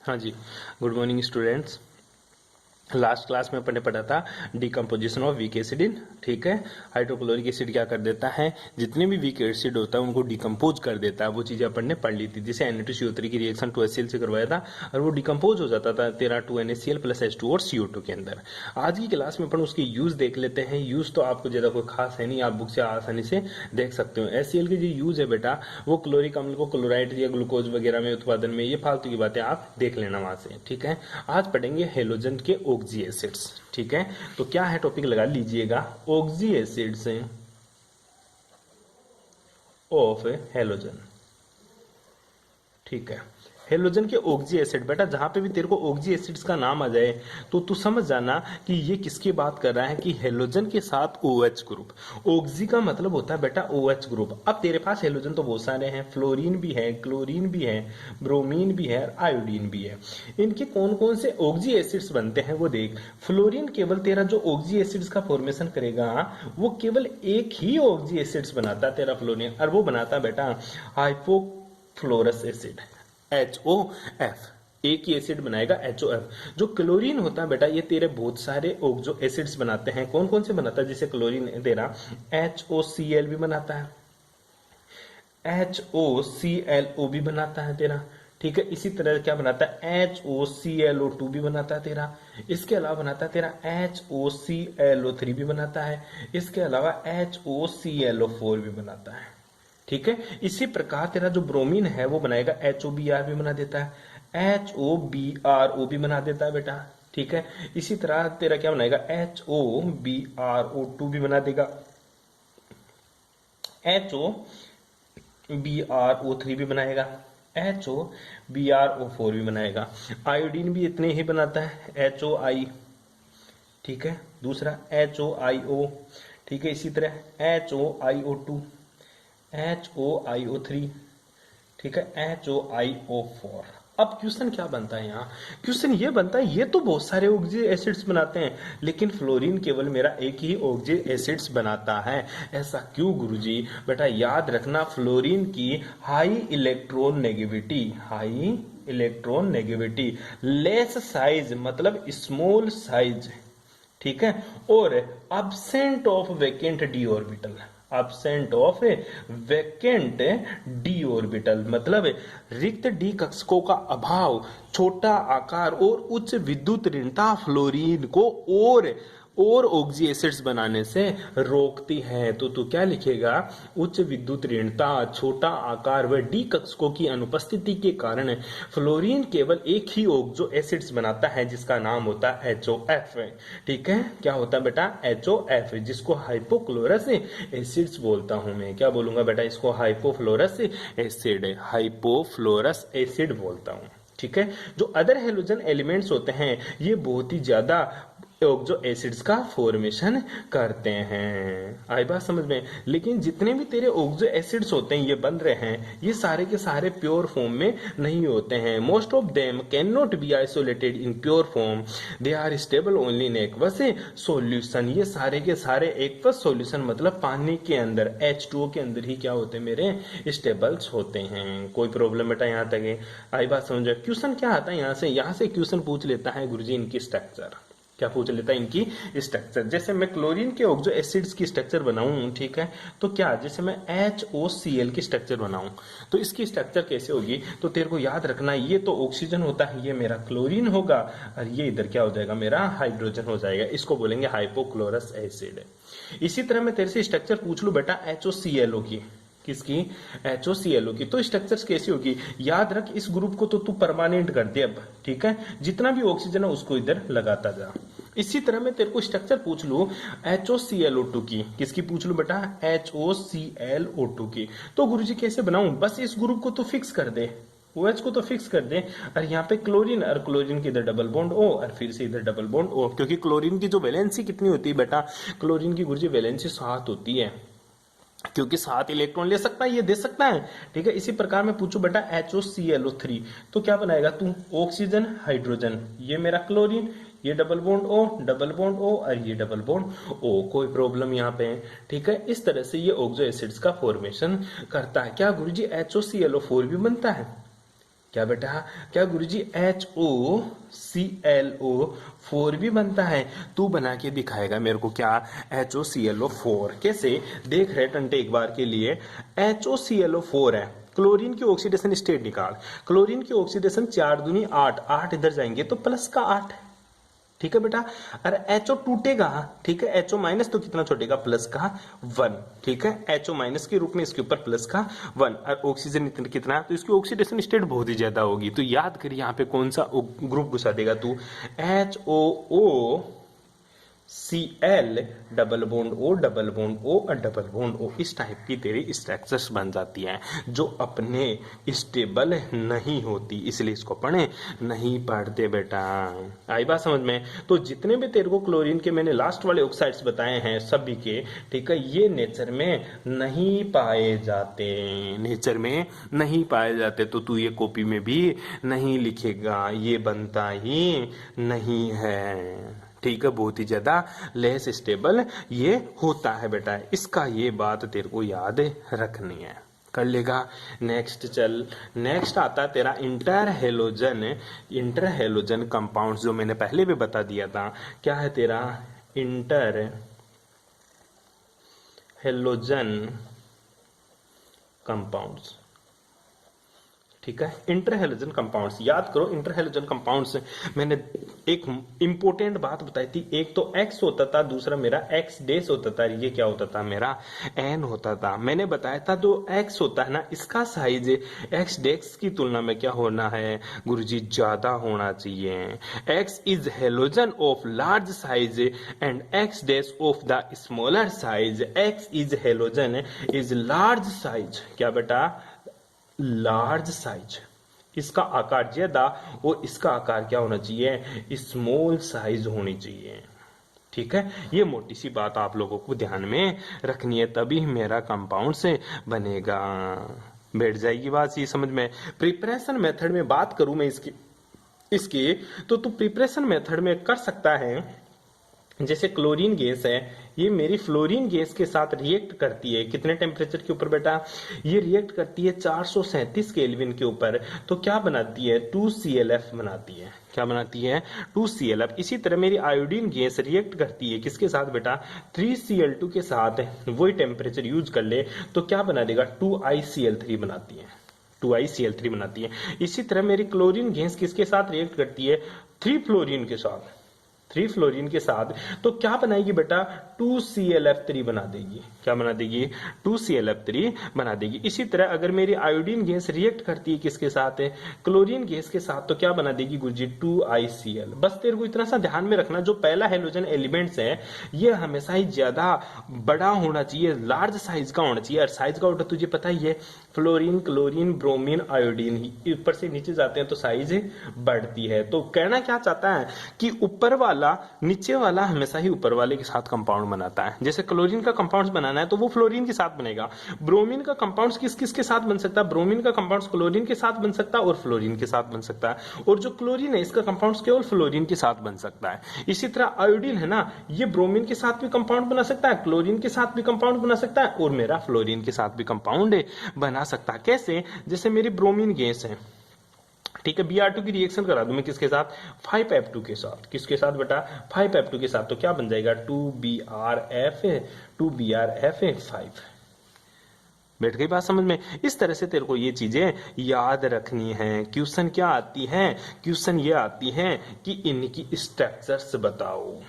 हाँ जी, good morning students. Last class में अपन ने पढ़ा था डिकम्पोजिशन ऑफ वीक एसिड इन, ठीक है। हाइड्रोक्लोरिक एसिड क्या कर देता है, जितने भी वीक एसिड होता है उनको डिकम्पोज कर देता है। वो चीजें अपन ने पढ़ ली थी, जैसे Na2CO3 की रिएक्शन 2HCl से करवाया था और वो डिकम्पोज हो जाता था तेरा 2NaCl प्लस H2 और CO2 के अंदर। आज की क्लास में अपन उसके यूज देख लेते हैं। यूज तो आपको ज्यादा कोई खास है नहीं, आप बुक से आसानी से देख सकते हो। HCl के जो यूज है बेटा, वो क्लोरिक अम्ल को क्लोराइड या ग्लूकोज वगैरह में उत्पादन में, ये फालतू की बातें आप देख लेना वहां से, ठीक है। आज पढ़ेंगे हेलोजन के ऑक्सी एसिड्स, ठीक है। तो क्या है टॉपिक लगा लीजिएगा, ऑक्सी एसिड्स ऑफ हेलोजन, ठीक है। हेलोजन के ऑक्सी एसिड, बेटा जहां पे भी तेरे को ऑक्सी एसिड्स का नाम आ जाए तो तू समझ जाना कि ये किसकी बात कर रहा है, कि हेलोजन के साथ OH ग्रुप। ऑक्सी का मतलब होता है बेटा OH ग्रुप। अब तेरे पास हेलोजन तो बहुत सारे हैं, फ्लोरीन भी है, क्लोरीन भी है, ब्रोमीन भी है, आयोडीन भी है। इनके कौन कौन से ऑक्सी एसिड्स बनते हैं वो देख। फ्लोरीन केवल तेरा जो ऑक्सी एसिड्स का फॉर्मेशन करेगा वो केवल एक ही ऑक्सी एसिड्स बनाता है तेरा फ्लोरीन, और वो बनाता है बेटा हाइपोफ्लोरस एसिड, HOF। एक ही एसिड बनाएगा HOF। जो क्लोरीन होता है बेटा, ये तेरे बहुत सारे जो एसिड्स बनाते हैं। कौन कौन से बनाता है, जैसे क्लोरीन तेरा HOCl भी बनाता है, HOClO भी बनाता है तेरा, ठीक है। इसी तरह क्या बनाता है, HOClO2 भी बनाता है तेरा। इसके अलावा बनाता है तेरा HOClO3 भी बनाता है। इसके अलावा HOClO4 भी बनाता है, ठीक है। इसी प्रकार तेरा जो ब्रोमीन है वो बनाएगा HOBr भी बना देता है, HOBRO भी बना देता है बेटा, ठीक है। इसी तरह तेरा क्या बनाएगा, HOBRO2 भी बना देगा, HOBRO3 भी बनाएगा, HOBRO4 भी बनाएगा। आयोडीन भी इतने ही बनाता है, HOI, ठीक है। दूसरा HOIO, ठीक है। इसी तरह HOIO2, HOIO3, ठीक है, HOIO4। अब क्वेश्चन क्या बनता है यहाँ, क्वेश्चन ये बनता है, ये तो बहुत सारे ऑक्सी एसिड्स बनाते हैं लेकिन फ्लोरीन केवल मेरा एक ही ऑक्सी एसिड्स बनाता है, ऐसा क्यों गुरुजी? बेटा याद रखना, फ्लोरीन की high electron negativity, less size मतलब स्मॉल साइज, ठीक है, और absent of vacant D orbital, मतलब रिक्त डी कक्षकों का अभाव, छोटा आकार और उच्च विद्युत ऋणता फ्लोरीन को और ऑक्सी एसिड्स बनाने से रोकती है। तो तू क्या लिखेगा, उच्च विद्युत ऋणता, छोटा आकार व डी कक्षकों की अनुपस्थिति के कारण फ्लोरीन केवल एक ही ऑक्सो एसिड्स बनाता है जिसका नाम होता है HOF, ठीक है। क्या होता है बेटा, HOF, जिसको हाइपोक्लोरस एसिड्स बोलता हूं मैं। क्या बोलूंगा बेटा, इसको हाइपोफ्लोरस एसिड बोलता हूं, ठीक है। जो अदर हेलोजन एलिमेंट्स होते हैं ये बहुत ही ज्यादा ऑक्सो एसिड्स का फॉर्मेशन करते हैं, आई बात समझ में। लेकिन जितने भी तेरे ऑक्सो एसिड्स होते हैं ये बन रहे हैं, ये सारे के सारे प्योर फॉर्म में नहीं होते हैं। Most of them can not be isolated in pure form, they are stable only in aqueous solution. ये सारे के सारे एक्वस सॉल्यूशन मतलब पानी के अंदर H2O के अंदर ही क्या होते हैं मेरे, स्टेबल्स होते हैं। कोई प्रॉब्लम बेटा यहाँ तक है, आई बात समझ। क्वेश्चन क्या आता है यहाँ से क्वेश्चन पूछ लेता है गुरुजी इनकी स्ट्रक्चर, क्या पूछ लेता है इनकी स्ट्रक्चर। जैसे मैं क्लोरीन के ऑक्सो एसिड्स की स्ट्रक्चर बनाऊं, ठीक है, तो क्या जैसे मैं HOCl की स्ट्रक्चर बनाऊं तो इसकी स्ट्रक्चर कैसे होगी, तो तेरे को याद रखना, ये तो ऑक्सीजन होता है, ये मेरा क्लोरीन होगा और ये इधर क्या हो जाएगा मेरा हाइड्रोजन हो जाएगा, इसको बोलेंगे हाइपोक्लोरस एसिड। इसी तरह मैं तेरे से स्ट्रक्चर पूछ लू बेटा HOClO की, किसकी, HOClO की, तो स्ट्रक्चर्स कैसी होगी, याद रख इस ग्रुप को तो तू परमानेंट कर दे अब, ठीक है। जितना भी ऑक्सीजन है उसको इधर लगाता जा। इसी तरह मैं तेरे को स्ट्रक्चर पूछ लू HOClO2 की, किसकी पूछ लू बेटा, HOClO2 की, तो गुरुजी कैसे बनाऊं, बस इस ग्रुप को तो फिक्स कर दे, OH को तो फिक्स कर दे, और यहाँ पे क्लोरीन, और क्लोरीन की इधर डबल बॉन्ड O और फिर से इधर डबल बॉन्ड O, क्योंकि क्लोरीन की जो वैलेंसी कितनी होती है बेटा, क्लोरीन की गुरुजी वैलेंसी 7 होती है, क्योंकि 7 इलेक्ट्रॉन ले सकता है, ये दे सकता है, ठीक है। इसी प्रकार में पूछू बेटा HOClO3, तो क्या बनाएगा तू, ऑक्सीजन हाइड्रोजन, ये मेरा क्लोरीन, ये डबल बॉन्ड O और ये डबल बॉन्ड O, कोई प्रॉब्लम यहाँ पे है, ठीक है। इस तरह से ये ऑक्सो एसिड्स का फॉर्मेशन करता है। क्या गुरुजी HOClO4 भी बनता है, क्या बेटा, क्या गुरुजी HOClO4 भी बनता है? तू बना के दिखाएगा मेरे को क्या HOClO4 कैसे? देख रहे टंटे एक बार के लिए, HOClO4 है, क्लोरीन की ऑक्सीडेशन स्टेट निकाल। क्लोरीन की ऑक्सीडेशन 4 दूनी 8, 8 इधर जाएंगे तो प्लस का 8, ठीक है बेटा। अरे HO टूटेगा, ठीक है, HO माइनस तो कितना छोड़ेगा, प्लस का 1, ठीक है, HO माइनस के रूप में इसके ऊपर प्लस का 1, और ऑक्सीजन इतना कितना, तो इसकी ऑक्सीडेशन स्टेट बहुत ही ज्यादा होगी। तो याद कर यहाँ पे कौन सा ग्रुप घुसा देगा तू, HOOCl double bond O double bond O और डबल बॉन्ड O, इस टाइप की तेरी स्ट्रक्चर्स बन जाती हैं जो अपने स्टेबल नहीं होती, इसलिए इसको पढ़े नहीं पढ़ते बेटा। आई बात समझ में? तो जितने भी तेरे को क्लोरीन के मैंने लास्ट वाले ऑक्साइड्स बताए हैं सभी के, ठीक है, ये नेचर में नहीं पाए जाते, नेचर में नहीं पाए जाते। तो तू ये कॉपी में भी नहीं लिखेगा, ये बनता ही नहीं है, ठीक है, बहुत ही ज्यादा लेस स्टेबल ये होता है बेटा। इसका ये बात तेरे को याद रखनी है, कर लेगा। नेक्स्ट चल, नेक्स्ट आता तेरा इंटर हेलोजन कंपाउंड्स, जो मैंने पहले भी बता दिया था। क्या है तेरा इंटर हेलोजन कंपाउंड्स, ठीक है, इंटरहेलोजन कंपाउंड्स। याद करो इंटरहेलोजन कंपाउंड्स मैंने एक इंपॉर्टेंट बात बताई थी, एक तो X होता था, दूसरा मेरा X डेस होता था, ये क्या होता था मेरा N होता था। मैंने बताया था जो X होता है ना, इसका साइज X डेस की तुलना में क्या होना है गुरुजी, ज्यादा होना चाहिए। X is halogen of large size and X days of the smaller size. X is halogen is large size, क्या बेटा, लार्ज साइज, इसका आकार ज्यादा और इसका आकार क्या होना चाहिए, स्मॉल साइज होनी चाहिए, ठीक है। ये मोटी सी बात आप लोगों को ध्यान में रखनी है, तभी मेरा कंपाउंड से बनेगा। बैठ जाएगी बात ये समझ में। प्रिपरेशन मेथड में बात करूं मैं इसकी तो तू प्रिपरेशन मेथड में कर सकता है। जैसे क्लोरीन गैस है, ये मेरी फ्लोरीन गैस के साथ रिएक्ट करती है, कितने टेम्परेचर के ऊपर बेटा, ये रिएक्ट करती है 437 केल्विन के ऊपर। तो क्या बनाती है, 2ClF बनाती है। क्या बनाती है, 2ClF। इसी तरह मेरी आयोडीन गैस रिएक्ट करती है किसके साथ बेटा, 3Cl2 के साथ। वही टेम्परेचर यूज कर ले तो क्या बना देगा, 2ICl3 बनाती है, 2ICl3 बनाती है। इसी तरह मेरी क्लोरीन गैस किसके साथ रिएक्ट करती है, 3 फ्लोरीन के साथ, 3 फ्लोरीन के साथ। तो क्या बनाएगी बेटा, 2ClF3 बना देगी। क्या बना देगी, 2ClF3 बना देगी। इसी तरह अगर मेरी आयोडीन गैस रिएक्ट करती है किसके साथ है, क्लोरीन गैस के साथ, तो क्या बना देगी गुरुजी, 2ICl। बस तेरे को इतना सा ध्यान में रखना, जो पहला हेलोजन एलिमेंट्स है ये हमेशा ही ज्यादा बड़ा होना चाहिए, लार्ज साइज का होना चाहिए। और साइज का ऑर्डर तुझे पता ही है, फ्लोरीन, क्लोरीन, ब्रोमीन, आयोडीन, ऊपर से नीचे जाते हैं तो साइज बढ़ती है। तो कहना क्या चाहता है कि ऊपर वाला नीचे वाला हमेशा ही ऊपर वाले के साथ कंपाउंड बनाता है। जैसे क्लोरीन का कंपाउंड बनाना है तो वो फ्लोरीन के साथ बनेगा। ब्रोमीन का कंपाउंड किस किस के साथ बन सकता है, ब्रोमीन का कंपाउंड क्लोरीन के साथ बन सकता है और फ्लोरीन के साथ बन सकता है। और जो क्लोरीन है इसका कंपाउंड केवल फ्लोरीन के साथ बन सकता है। इसी तरह आयोडीन है ना, ये ब्रोमीन के साथ भी कंपाउंड बना सकता है, क्लोरीन के साथ भी कंपाउंड बना सकता है और मेरा फ्लोरीन के साथ भी कंपाउंड बना सकता है। कैसे, जैसे मेरी ब्रोमीन गैस है, ठीक है, Br2 की रिएक्शन करा दूं मैं किसके साथ, 5F2 के साथ। किसके साथ बेटा, 5F2 के साथ। तो क्या बन जाएगा, 2BrF5। बैठ गई बात समझ में। इस तरह से तेरे को ये चीजें याद रखनी है। क्वेश्चन क्या आती है, क्वेश्चन ये आती है कि इनकी स्ट्रक्चर्स बताओ।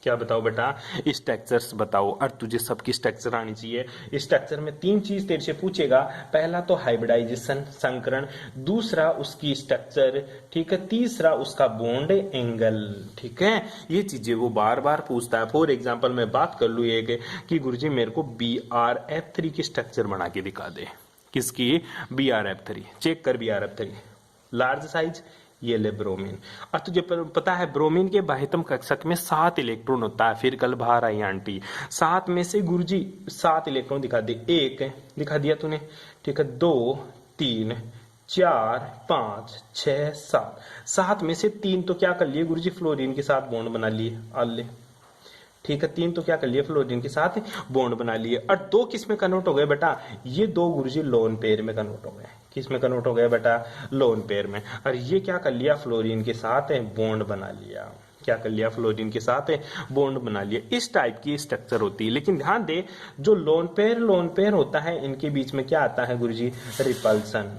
क्या बताओ बेटा, स्ट्रक्चर्स बताओ। और तुझे सबकी स्ट्रक्चर आनी चाहिए। स्ट्रक्चर में 3 चीज तेरे से पूछेगा। पहला तो हाइब्रिडाइजेशन, संकरण, दूसरा उसकी स्ट्रक्चर, ठीक है, तीसरा उसका बॉन्ड एंगल, ठीक है। ये चीजें वो बार बार पूछता है। फॉर एग्जाम्पल मैं बात कर लू एक कि गुरुजी मेरे को BrF3 की स्ट्रक्चर बना के दिखा दे। किसकी, BrF3। चेक कर BrF3, लार्ज साइज, ये ले ब्रोमीन। और तुझे पता है ब्रोमीन के बाह्यतम कक्षक में 7 इलेक्ट्रॉन होता है। फिर कल बाहर आई आंटी, 7 में से गुरुजी 7 इलेक्ट्रॉन दिखा दे। 1 दिखा दिया तूने, ठीक है, 2 3 4 5 6 7। 7 में से 3 तो क्या कर लिए गुरुजी, फ्लोरीन के साथ बॉन्ड बना लिए, आले, ठीक है। 3 तो क्या कर लिए, फ्लोरीन के साथ बॉन्ड बना लिए। और 2 किस में कन्वर्ट हो गए बेटा, ये 2 गुरुजी लोन पेयर में कन्वर्ट हो गए। किसमें कन्वर्ट हो गया बेटा, लोन पेयर में। और ये क्या कर लिया, फ्लोरीन के साथ बॉन्ड बना लिया। क्या कर लिया, फ्लोरीन के साथ बॉन्ड बना लिया। इस टाइप की स्ट्रक्चर होती है। लेकिन ध्यान दे, जो लोन पेयर होता है, इनके बीच में क्या आता है गुरुजी, रिपल्सन।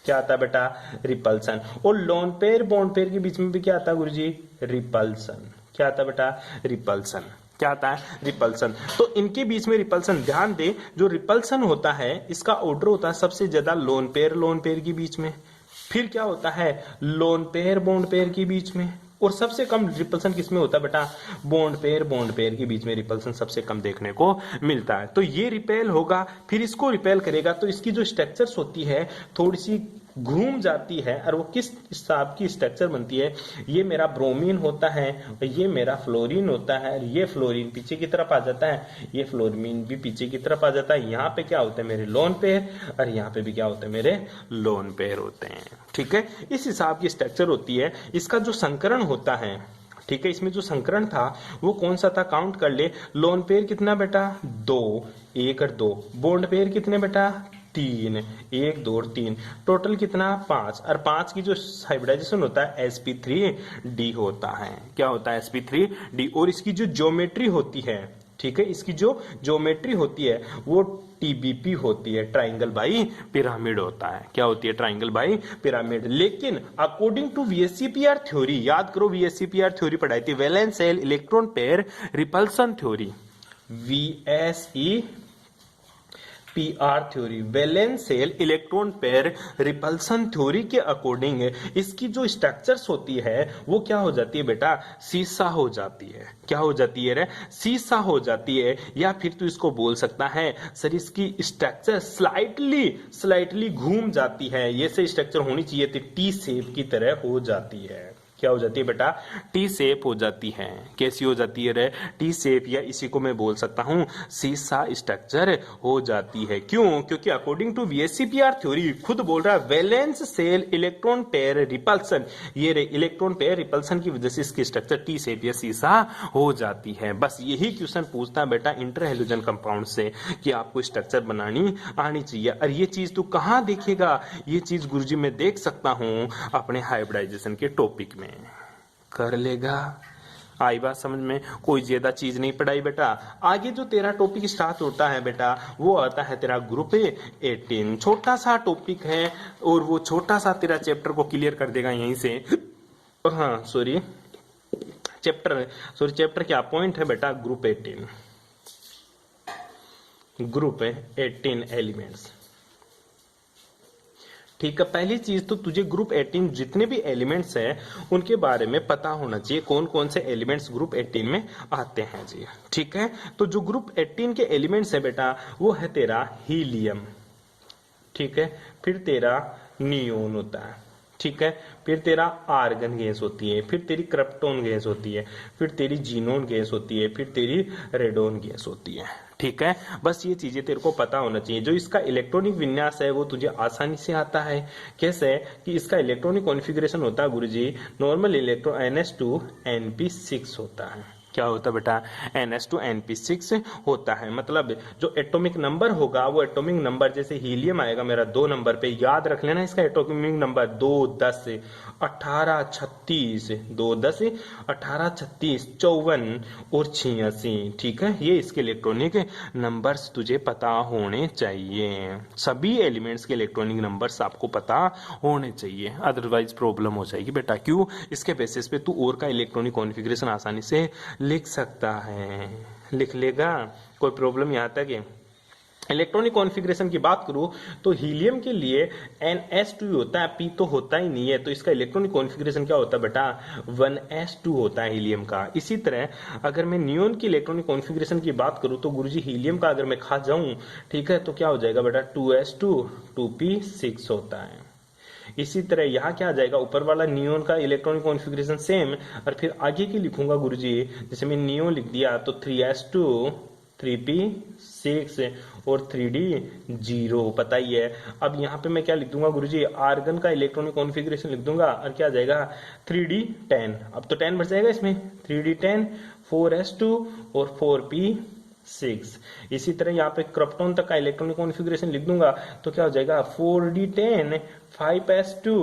क्या आता है बेटा, रिपल्सन। और लोन पेयर बॉन्ड पेयर के बीच में भी क्या आता है गुरुजी, रिपल्सन। क्या आता है बेटा, रिपल्सन। क्या आता है, रिपल्सन। तो इनके बीच में रिपल्सन, ध्यान दे, जो रिपल्सन होता है इसका ऑर्डर होता है सबसे ज्यादा लोन पेयर के बीच में, फिर क्या होता है, लोन पेयर बॉन्ड पेयर के बीच में, और सबसे कम रिपल्सन किसमें होता है बेटा, बॉन्ड पेयर के बीच में रिपल्सन सबसे कम देखने को मिलता है। तो ये रिपेल होगा, फिर इसको रिपेल करेगा, तो इसकी जो स्ट्रक्चर्स होती है थोड़ी सी घूम जाती है, और वो किस हिसाब की स्ट्रक्चर बनती है, ये मेरा ब्रोमीन होता है, ये मेरा फ्लोरीन होता है, ये फ्लोरीन पीछे की तरफ आ जाता है, ये फ्लोरीन भी पीछे की तरफ आ जाता है। यहाँ पे क्या होते हैं मेरे लोन पेयर, और यहाँ पे भी क्या होते हैं मेरे लोन पेयर होते हैं। ठीक है, इस हिसाब की स्ट्रक्चर होती है। इसका जो संकरण होता है, ठीक है, इसमें जो संकरण था वो कौन सा था, काउंट कर ले। लोन पेयर कितना बेटा, 2, 1 और 2। बॉन्ड पेयर कितने बेटा, 3, 1 2 और 3। टोटल कितना, 5। और 5 की जो हाइब्रिडाइजेशन होता है sp3d होता है। क्या होता है, sp3d। और इसकी जो ज्योमेट्री होती है, ठीक है, इसकी जो ज्योमेट्री होती है वो टीबीपी होती है, ट्राइंगल बाई पिरामिड होता है। क्या होती है, ट्राइंगल बाई पिरामिड। लेकिन अकॉर्डिंग टू वीएससीपीआर थ्योरी, याद करो वीएससीपीआर थ्योरी पढ़ाई थी, valence shell electron pair repulsion theory, VSE PR theory, valence shell electron pair repulsion theory के अकॉर्डिंग इसकी जो स्ट्रक्चर्स होती है वो क्या हो जाती है बेटा, सीसा हो जाती है। क्या हो जाती है रे, सीसा हो जाती है। या फिर तू इसको बोल सकता है सर इसकी स्ट्रक्चर स्लाइटली घूम जाती है। ये से स्ट्रक्चर होनी चाहिए थी, टी शेप की तरह हो जाती है। क्या हो जाती है बेटा, टी शेप हो जाती है। कैसी हो जाती है रे, टी शेप, या इसी को मैं बोल सकता हूं सीसा स्ट्रक्चर हो जाती है। क्यों, क्योंकि अकॉर्डिंग टू वीएससीपीआर थ्योरी खुद बोल रहा है valence shell electron pair repulsion, ये रे इलेक्ट्रॉन पेयर रिपल्सन की वजह से इसकी स्ट्रक्चर टी शेप या सीसा हो जाती है। बस यही क्वेश्चन पूछता है बेटा इंटर हैलोजन कंपाउंड से कि आपको स्ट्रक्चर बनानी आनी चाहिए। और ये चीज तू कहां देखेगा, ये चीज गुरुजी मैं देख सकता हूं अपने हाइब्रिडाइजेशन के टॉपिक में। कर लेगा, आई बात समझ में, कोई ज्यादा चीज नहीं पढ़ाई बेटा। आगे जो तेरा टॉपिक स्टार्ट होता है बेटा वो आता है तेरा ग्रुप 18। छोटा सा टॉपिक है और वो छोटा सा तेरा चैप्टर को क्लियर कर देगा यहीं से। हाँ सॉरी, चैप्टर क्या पॉइंट है बेटा, ग्रुप 18 एलिमेंट्स। ठीक है, पहली चीज तो तुझे ग्रुप 18 जितने भी एलिमेंट्स हैं उनके बारे में पता होना चाहिए, कौन कौन से एलिमेंट्स ग्रुप 18 में आते हैं जी। ठीक है, तो जो ग्रुप 18 के एलिमेंट्स है बेटा वो है तेरा हीलियम, ठीक है, फिर तेरा नियोन होता है, ठीक है, फिर तेरा आर्गन गैस होती है, फिर तेरी क्रिप्टॉन गैस होती है, फिर तेरी जीनोन गैस होती है, फिर तेरी रेडोन गैस होती है। ठीक है, बस ये चीजें तेरे को पता होना चाहिए। जो इसका इलेक्ट्रॉनिक विन्यास है वो तुझे आसानी से आता है। कैसे कि इसका इलेक्ट्रॉनिक कॉन्फ़िगरेशन होता है गुरुजी, नॉर्मल इलेक्ट्रॉन NS2 NP6 होता है। क्या होता है बेटा, NS2 NP6 होता है। मतलब जो एटॉमिक नंबर होगा वो एटॉमिक नंबर, जैसे हीलियम आएगा मेरा 2 नंबर पे, याद रख लेना इसका एटॉमिक नंबर 2 10 18 36 2 10 18 36 54 और 86। ठीक है, ये इसके इलेक्ट्रॉनिक नंबर्स तुझे पता होने चाहिए। सभी एलिमेंट्स के इलेक्ट्रॉनिक नंबर्स आपको पता होने चाहिए, अदरवाइज प्रॉब्लम हो जाएगी बेटा। क्यों, इसके बेसिस पे तू और का इलेक्ट्रॉनिक कॉन्फ़िगरेशन आसानी से लिख सकता है। लिख लेगा, कोई प्रॉब्लम यहाँ तक है। इलेक्ट्रॉनिक कॉन्फ़िगरेशन की बात करूं तो हीलियम के लिए NS2 होता है, P तो होता ही नहीं है, तो इसका इलेक्ट्रॉनिक कॉन्फ़िगरेशन क्या होता है बेटा, 1s2 होता है हीलियम का। इसी तरह अगर मैं नियोन की इलेक्ट्रॉनिक कॉन्फ़िगरेशन की बात करूं तो गुरुजी हीलियम का अगर मैं खा जाऊं, ठीक है, तो क्या हो जाएगा बेटा, 2s2 2p6 होता है। इसी तरह यहाँ क्या आ जाएगा, ऊपर वाला नियोन का इलेक्ट्रॉनिक कॉन्फ़िगरेशन सेम, और फिर आगे की लिखूंगा गुरुजी, जैसे मैं नियोन लिख दिया तो 3s2 3p6 और 3d0, पता ही है। अब यहाँ पे मैं क्या लिख दूंगा गुरुजी, आर्गन का इलेक्ट्रॉनिक कॉन्फ़िगरेशन लिख दूंगा, और क्या आ जाएगा 3d10। अब तो 10 बच जाएगा इसमें, 3d10 4s2 और 4p6 6। इसी तरह यहाँ पे क्रिप्टॉन तक का इलेक्ट्रॉनिक कॉन्फ़िगरेशन लिख दूंगा तो क्या हो जाएगा 4d10 5s2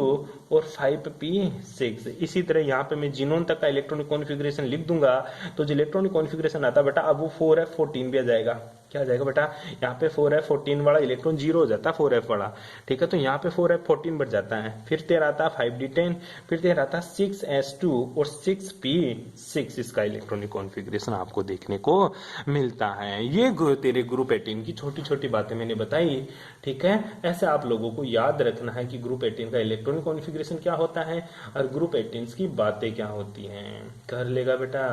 और 5p6। इसी तरह यहाँ पे मैं जीनोन तक का इलेक्ट्रॉनिक कॉन्फ़िगरेशन लिख दूंगा तो जो इलेक्ट्रॉनिक कॉन्फ़िगरेशन आता है बेटा अब वो 4f14 भी आ जाएगा। क्या आ जाएगा बेटा, यहाँ पे 4f14 वाला इलेक्ट्रॉन जीरो हो जाता है 4f वाला, ठीक है, तो यहाँ पे 4f14 बढ़ जाता है। फिर तेरा आता है 5d10, फिर तेरा आता है 6s2 और 6p6। इसका इलेक्ट्रॉनिक कॉन्फ़िगरेशन आपको देखने को मिलता है। ये तेरे ग्रुप 18 की छोटी छोटी बातें मैंने बताई, ठीक है। ऐसे आप लोगों को याद रखना है कि ग्रुप 18 का इलेक्ट्रॉनिक कॉन्फ़िगरेशन क्या होता है और ग्रुप 18 की बातें क्या होती हैं। कर लेगा बेटा,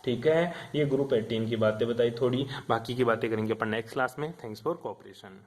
ठीक है। ये ग्रुप 18 की बातें बताई थोड़ी, बाकी की बातें करेंगे अपन नेक्स्ट क्लास में। Thanks for cooperation.